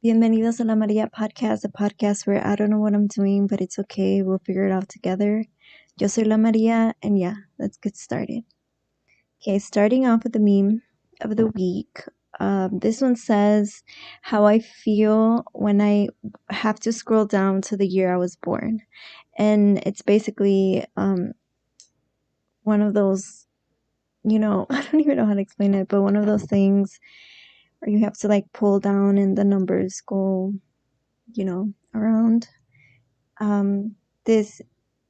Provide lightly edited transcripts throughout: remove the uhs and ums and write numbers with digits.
Bienvenidos a La Maria Podcast, a podcast where I don't know what I'm doing, but it's okay. We'll figure it out together. Yo soy La Maria, and yeah, let's get started. Okay, starting off with the meme of the week. This one says, how I feel when I have to scroll down to the year I was born. And it's basically one of those, I don't even know how to explain it, but one of those things where you have to like pull down and the numbers go, around. This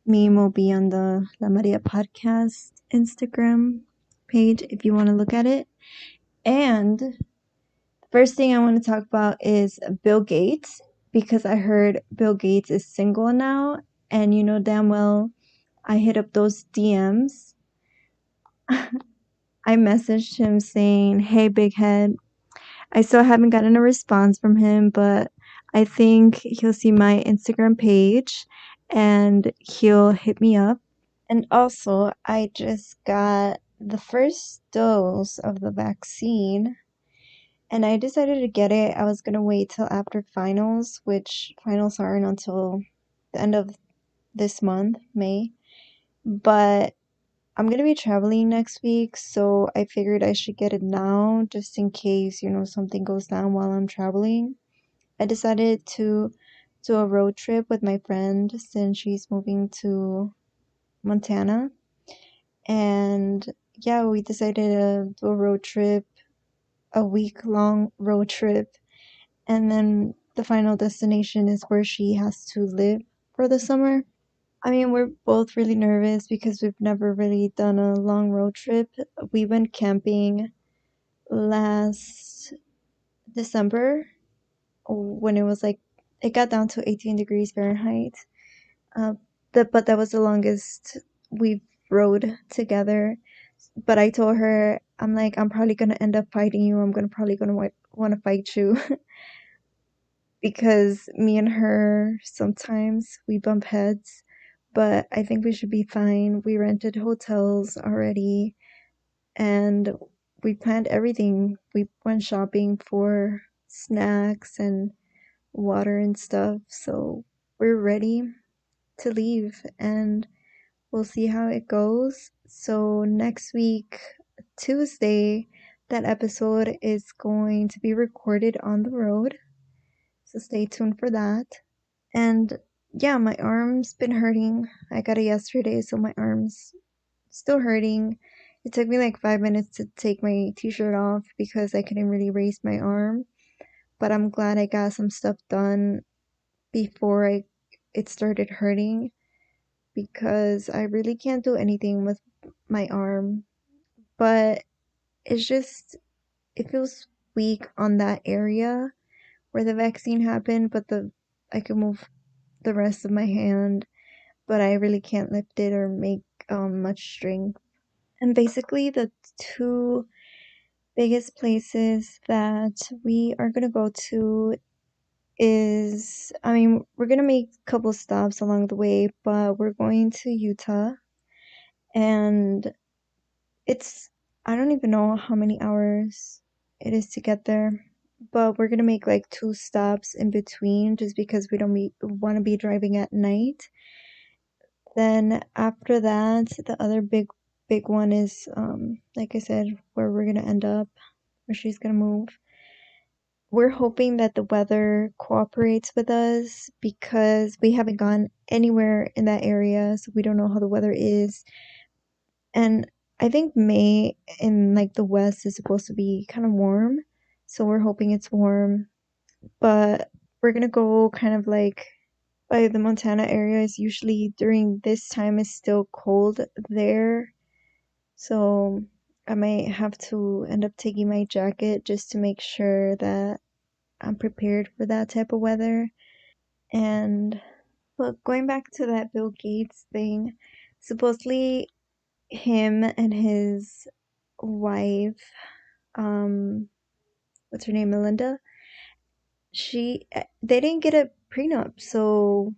meme will be on the La Maria Podcast Instagram page if you want to look at it. And the first thing I want to talk about is Bill Gates, because I heard Bill Gates is single now, and you know damn well I hit up those DMs. I messaged him saying, "Hey, big head." I still haven't gotten a response from him, but I think he'll see my Instagram page and he'll hit me up. And also, I just got the first dose of the vaccine and I decided to get it. I was going to wait till after finals, which finals aren't until the end of this month, May. But I'm going to be traveling next week, so I figured I should get it now just in case, something goes down while I'm traveling. I decided to do a road trip with my friend since she's moving to Montana. And yeah, we decided to do a road trip, a week-long road trip. And then the final destination is where she has to live for the summer. I mean, we're both really nervous because we've never really done a long road trip. We went camping last December when it was like, it got down to 18 degrees Fahrenheit. Uh, but that was the longest we've rode together. But I told her, I'm like, I'm probably gonna end up fighting you. I'm gonna probably gonna want to fight you because me and her sometimes we bump heads. But I think we should be fine. We rented hotels already, and we planned everything. We went shopping for snacks and water and stuff. So we're ready to leave, and we'll see how it goes. So next week, Tuesday, that episode is going to be recorded on the road. So stay tuned for that. And yeah, my arm's been hurting. I got it yesterday, so my arm's still hurting. It took me like 5 minutes to take my t-shirt off because I couldn't really raise my arm. But I'm glad I got some stuff done before it started hurting, because I really can't do anything with my arm. But it's just, it feels weak on that area where the vaccine happened, but I can move the rest of my hand, but I really can't lift it or make much strength. And basically, the two biggest places that we are gonna go to is, I mean, we're gonna make a couple stops along the way, but we're going to Utah, and it's, I don't even know how many hours it is to get there, but we're gonna make like two stops in between just because we don't want to be driving at night. Then after that, the other big one is like I said, where we're gonna end up, where she's gonna move. We're hoping that the weather cooperates with us because we haven't gone anywhere in that area, so we don't know how the weather is. And I think May in like the west is supposed to be kind of warm, so we're hoping it's warm. But we're gonna go kind of like by the Montana area. Is usually during this time is still cold there, so I might have to end up taking my jacket just to make sure that I'm prepared for that type of weather. And but going back to that Bill Gates thing, supposedly him and his wife, um, what's her name, Melinda, they didn't get a prenup, so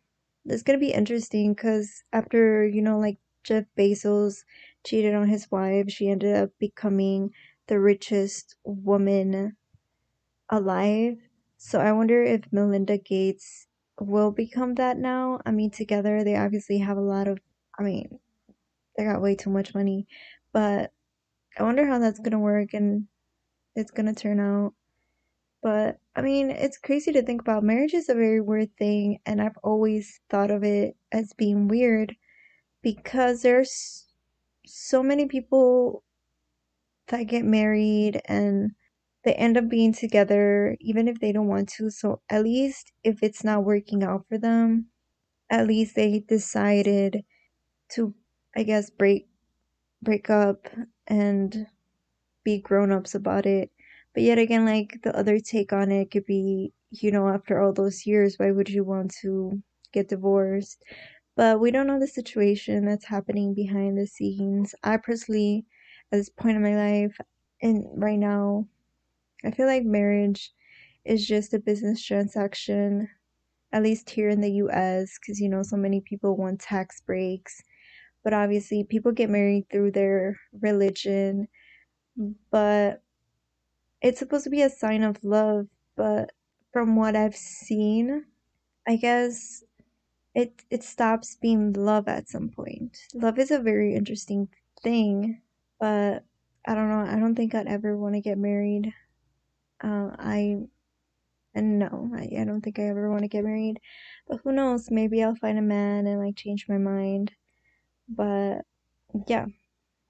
it's gonna be interesting because after, like Jeff Bezos cheated on his wife, she ended up becoming the richest woman alive. So I wonder if Melinda Gates will become that now. I mean, together they obviously have a lot of, I mean, they got way too much money, but I wonder how that's gonna work and it's gonna turn out. But I mean, it's crazy to think about. Marriage is a very weird thing, and I've always thought of it as being weird because there's so many people that get married and they end up being together even if they don't want to. So at least if it's not working out for them, at least they decided to, I guess, break up and be grown-ups about it. But yet again, like the other take on it could be, after all those years, why would you want to get divorced? But we don't know the situation that's happening behind the scenes. I personally, at this point in my life, and right now, I feel like marriage is just a business transaction, at least here in the US, because so many people want tax breaks. But obviously, people get married through their religion, but it's supposed to be a sign of love. But from what I've seen, I guess it stops being love at some point. Love is a very interesting thing, but I don't know. I don't think I'd ever want to get married. I and no, I don't think I ever want to get married. But who knows? Maybe I'll find a man and like change my mind. But yeah,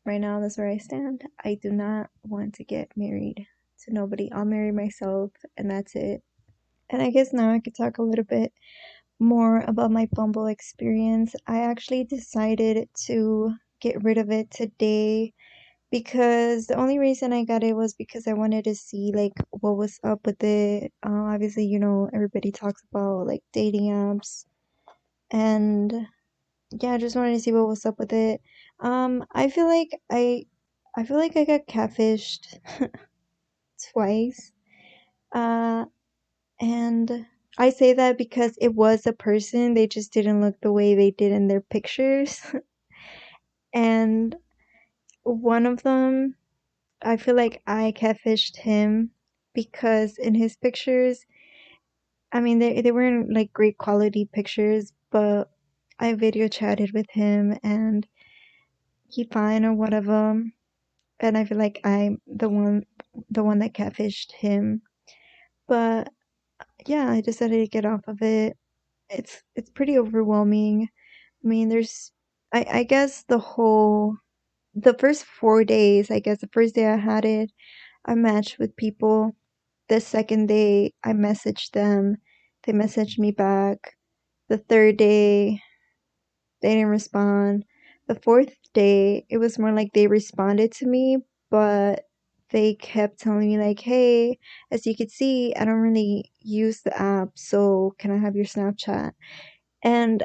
right now that's where I stand. I do not want to get married to nobody. I'll marry myself and that's it. And I guess now I could talk a little bit more about my Bumble experience. I actually decided to get rid of it today because the only reason I got it was because I wanted to see like what was up with it. Obviously, everybody talks about like dating apps, and yeah, I just wanted to see what was up with it. I feel like I feel like I got catfished twice. Uh, and I say that because it was a person, they just didn't look the way they did in their pictures. And one of them, I feel like I catfished him because in his pictures, I mean, they weren't like great quality pictures, but I video chatted with him and he fine or whatever. And I feel like I'm the one that catfished him. But yeah, I decided to get off of it. It's pretty overwhelming. I mean, I guess the first 4 days, I guess the first day I had it, I matched with people. The second day, I messaged them. They messaged me back. The third day, they didn't respond. The fourth day, it was more like they responded to me, but they kept telling me like, "Hey, as you can see, I don't really use the app, so can I have your Snapchat?" And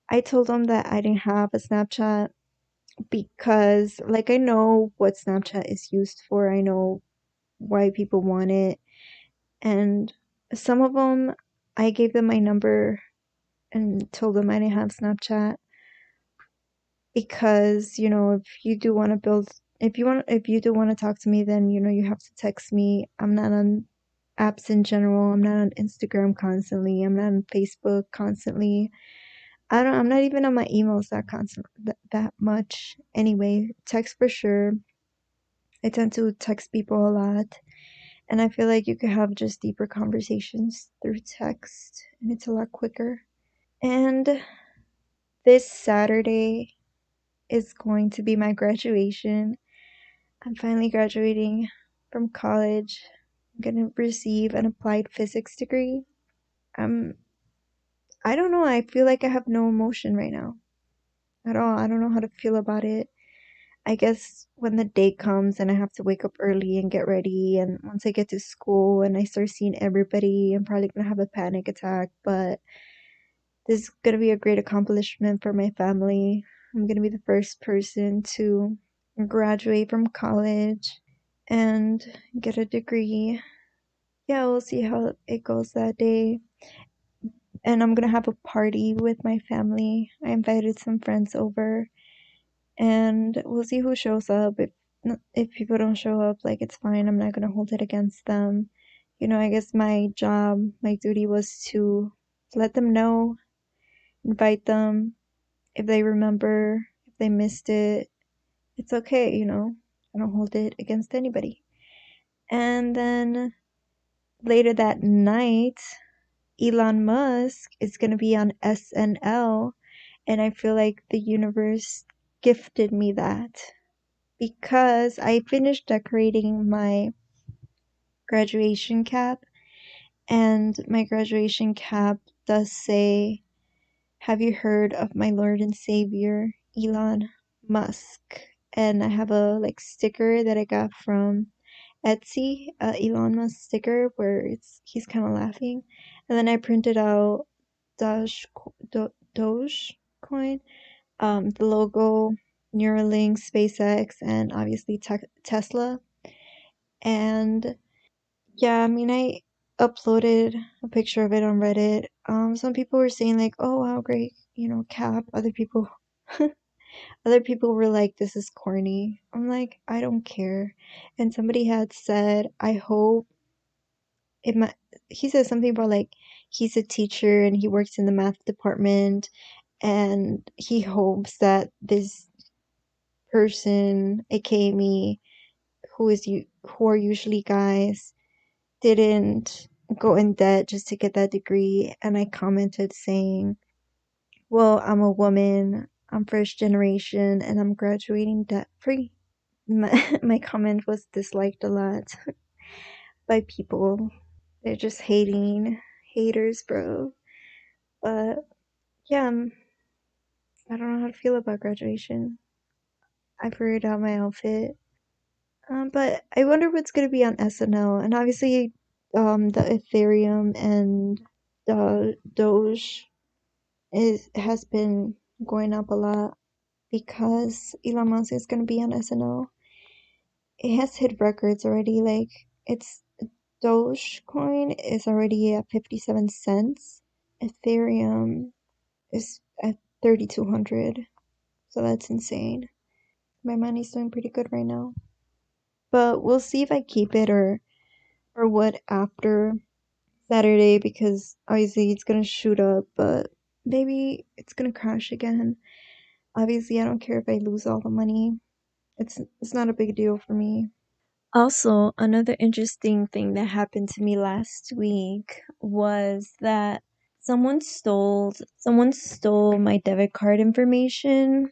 I told them that I didn't have a Snapchat because like I know what Snapchat is used for. I know why people want it. And some of them, I gave them my number and told them I didn't have Snapchat because, if you do want to talk to me, then, you have to text me. I'm not on apps in general. I'm not on Instagram constantly. I'm not on Facebook constantly. I'm not even on my emails that much anyway. Text for sure. I tend to text people a lot. And I feel like you could have just deeper conversations through text, and it's a lot quicker. And this Saturday is going to be my graduation. I'm finally graduating from college. I'm gonna receive an applied physics degree. Um, I don't know. I feel like I have no emotion right now at all. I don't know how to feel about it. I guess when the day comes and I have to wake up early and get ready, and once I get to school and I start seeing everybody, I'm probably gonna have a panic attack, but this is gonna be a great accomplishment for my family. I'm gonna be the first person to graduate from college and get a degree. Yeah, we'll see how it goes that day. And I'm gonna have a party with my family. I invited some friends over and we'll see who shows up. If people don't show up, like it's fine. I'm not gonna hold it against them. I guess my job, my duty was to let them know, invite them if they remember, if they missed it. It's okay. I don't hold it against anybody. And then later that night, Elon Musk is going to be on SNL, and I feel like the universe gifted me that because I finished decorating my graduation cap, and my graduation cap does say, "Have you heard of my Lord and Savior, Elon Musk?" And I have a like sticker that I got from Etsy, Elon Musk sticker where he's kind of laughing, and then I printed out Doge coin, the logo, Neuralink, SpaceX, and obviously Tesla. And yeah, I mean, I uploaded a picture of it on Reddit. Some people were saying like, "Oh, wow, great, cap." Other people were like, "This is corny." I'm like, I don't care. And somebody had said, "I hope it might." He said something about like he's a teacher and he works in the math department, and he hopes that this person, aka me, who are usually guys, didn't go in debt just to get that degree. And I commented saying, "Well, I'm a woman, I'm first generation, and I'm graduating debt free." My comment was disliked a lot by people. They're just haters, bro. But yeah, I don't know how to feel about graduation. I figured out my outfit. But I wonder what's gonna be on SNL. And obviously, the Ethereum and the Doge has been going up a lot because Elon Musk is gonna be on SNL. It has hit records already. Like it's Dogecoin is already at 57 cents. Ethereum is at 3,200. So that's insane. My money's doing pretty good right now. But we'll see if I keep it or what after Saturday, because obviously it's gonna shoot up, but maybe it's gonna crash again. Obviously, I don't care if I lose all the money. It's not a big deal for me. Also, another interesting thing that happened to me last week was that someone stole my debit card information.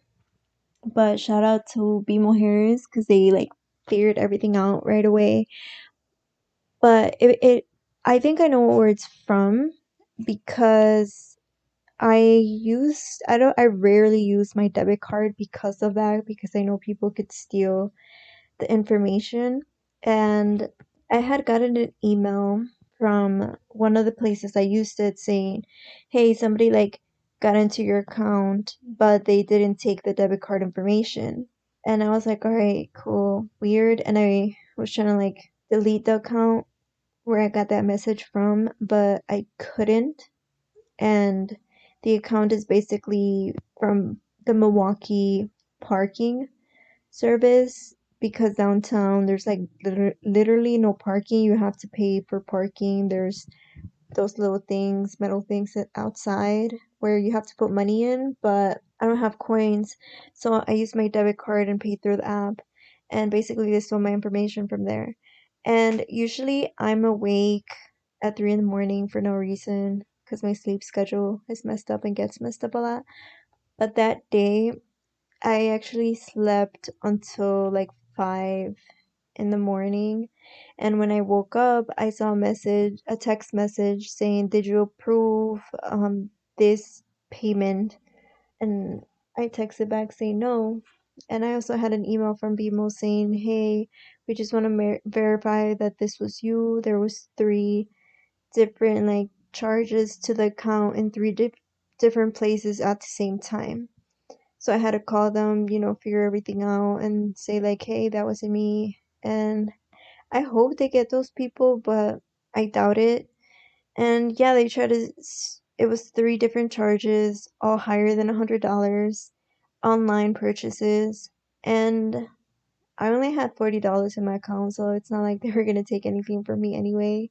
But shout out to BMO Harris because they like figured everything out right away. But I think I know where it's from because I rarely use my debit card because of that, because I know people could steal the information. And I had gotten an email from one of the places I used it saying, "Hey, somebody like got into your account, but they didn't take the debit card information." And I was like, "All right, cool, weird." And I was trying to like delete the account where I got that message from, but I couldn't. And the account is basically from the Milwaukee parking service, because downtown there's like literally no parking. You have to pay for parking. There's those little things, metal things outside where you have to put money in, but I don't have coins. So I use my debit card and pay through the app. And basically they stole my information from there. And usually I'm awake at 3 in the morning for no reason because my sleep schedule is messed up and gets messed up a lot. But that day I actually slept until like 5 in the morning. And when I woke up, I saw a text message saying, "Did you approve this payment?" And I texted back saying no. And I also had an email from BMO saying, "Hey, we just want to verify that this was you. There was three different like charges to the account in three different places at the same time." So I had to call them, figure everything out and say like, "Hey, that wasn't me." And I hope they get those people, but I doubt it. And yeah, they tried to. It was three different charges, all higher than $100, online purchases, and I only had $40 in my account, so it's not like they were gonna take anything from me anyway.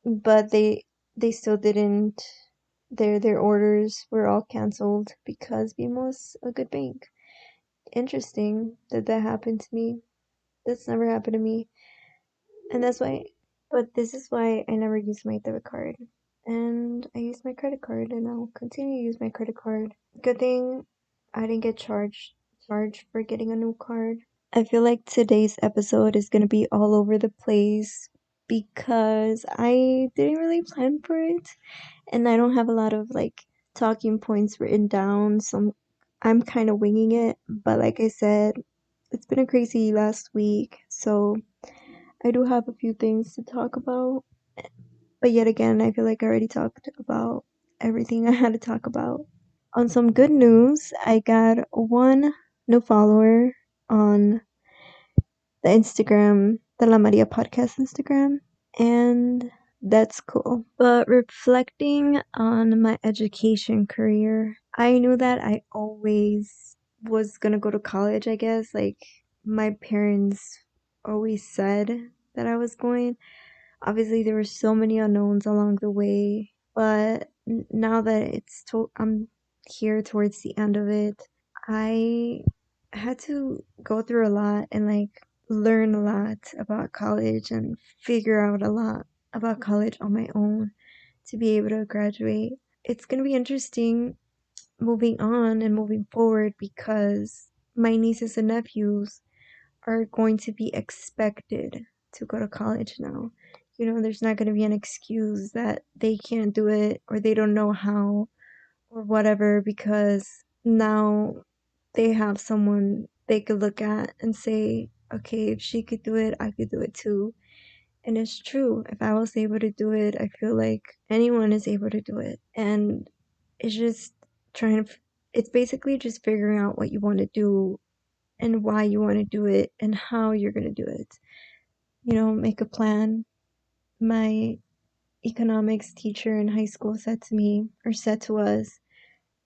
but they still didn't. Their orders were all canceled because BMO's a good bank. Interesting that that happened to me. That's never happened to me, and that's why. But this is why I never use my debit card, and I use my credit card, and I'll continue to use my credit card. Good thing I didn't get charged for getting a new card. I feel like today's episode is gonna be all over the place because I didn't really plan for it, and I don't have a lot of like talking points written down, so I'm kind of winging it. But like I said, it's been a crazy last week, so I do have a few things to talk about. But yet again, I feel like I already talked about everything I had to talk about. On some good news, I got one new follower on the Instagram, the La Maria podcast Instagram, and that's cool. But reflecting on my education career, I knew that I always was gonna go to college, I guess. Like, my parents always said that I was going. Obviously, there were so many unknowns along the way, but now that I'm here towards the end of it, I had to go through a lot and like learn a lot about college and figure out a lot about college on my own to be able to graduate. It's going to be interesting moving on and moving forward because my nieces and nephews are going to be expected to go to college now. There's not going to be an excuse that they can't do it or they don't know how or whatever because now they have someone they could look at and say, okay, if she could do it, I could do it too. And it's true. If I was able to do it, I feel like anyone is able to do it. And it's just it's basically just figuring out what you want to do and why you want to do it and how you're going to do it. Make a plan. My economics teacher in high school said to me, or said to us,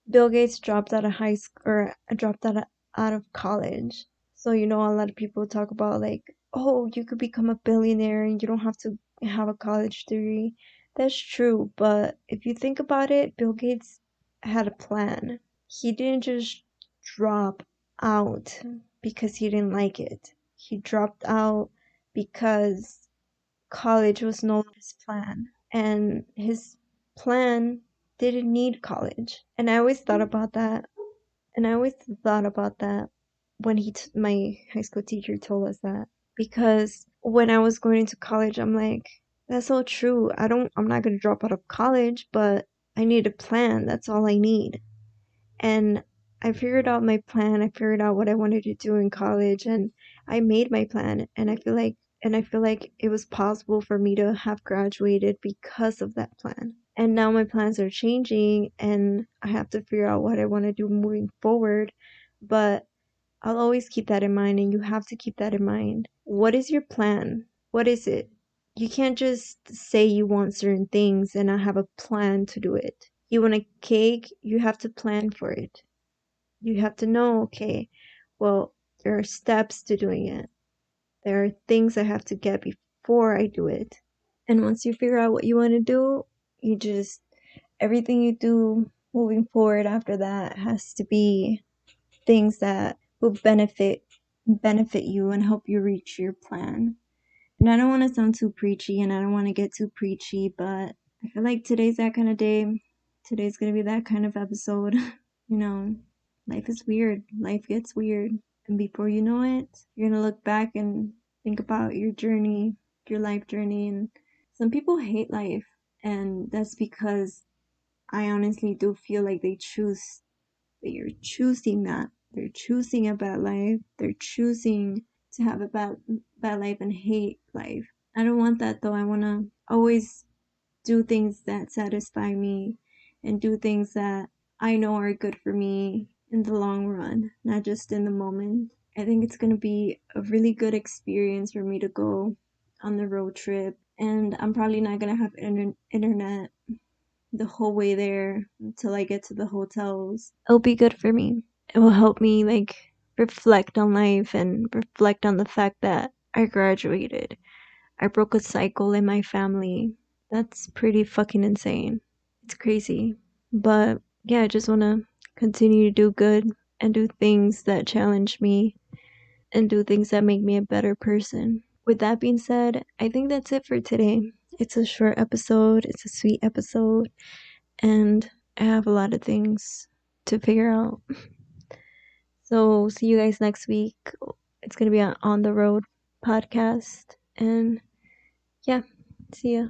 Bill Gates dropped out of high school or dropped out of college. So, a lot of people talk about like, oh, you could become a billionaire and you don't have to have a college degree. That's true, but if you think about it, Bill Gates had a plan. He didn't just drop out because he didn't like it. He dropped out because college was no longer his plan. And his plan didn't need college. And I always thought about that. And I always thought about that when my high school teacher told us that. Because when I was going into college, I'm like, that's so true. I'm not going to drop out of college, but I need a plan. That's all I need. And I figured out my plan. I figured out what I wanted to do in college and I made my plan and I feel like it was possible for me to have graduated because of that plan. And now my plans are changing and I have to figure out what I want to do moving forward. But I'll always keep that in mind and you have to keep that in mind. What is your plan? What is it? You can't just say you want certain things and not have a plan to do it. You want a cake, you have to plan for it. You have to know, okay, well, there are steps to doing it. There are things I have to get before I do it. And once you figure out what you want to do, everything you do moving forward after that has to be things that will benefit you and help you reach your plan. And I don't want to sound too preachy and I don't want to get too preachy, but I feel like today's that kind of day. Today's going to be that kind of episode. You know, life is weird. Life gets weird. And before you know it, you're going to look back and think about your journey, your life journey. And some people hate life. And that's because I honestly do feel like they're choosing that. They're choosing a bad life. They're choosing to have a bad life and hate life. I don't want that though. I want to always do things that satisfy me and do things that I know are good for me in the long run, not just in the moment. I think it's going to be a really good experience for me to go on the road trip, and I'm probably not going to have internet the whole way there until I get to the hotels. It'll be good for me. It will help me like reflect on life and reflect on the fact that I graduated. I broke a cycle in my family That's pretty fucking insane. It's crazy. But yeah, I just want to continue to do good and do things that challenge me and do things that make me a better person. With that being said, I think that's it for today. It's a short episode, it's a sweet episode, and I have a lot of things to figure out. So, see you guys next week. It's going to be an on the road podcast. And yeah, see ya.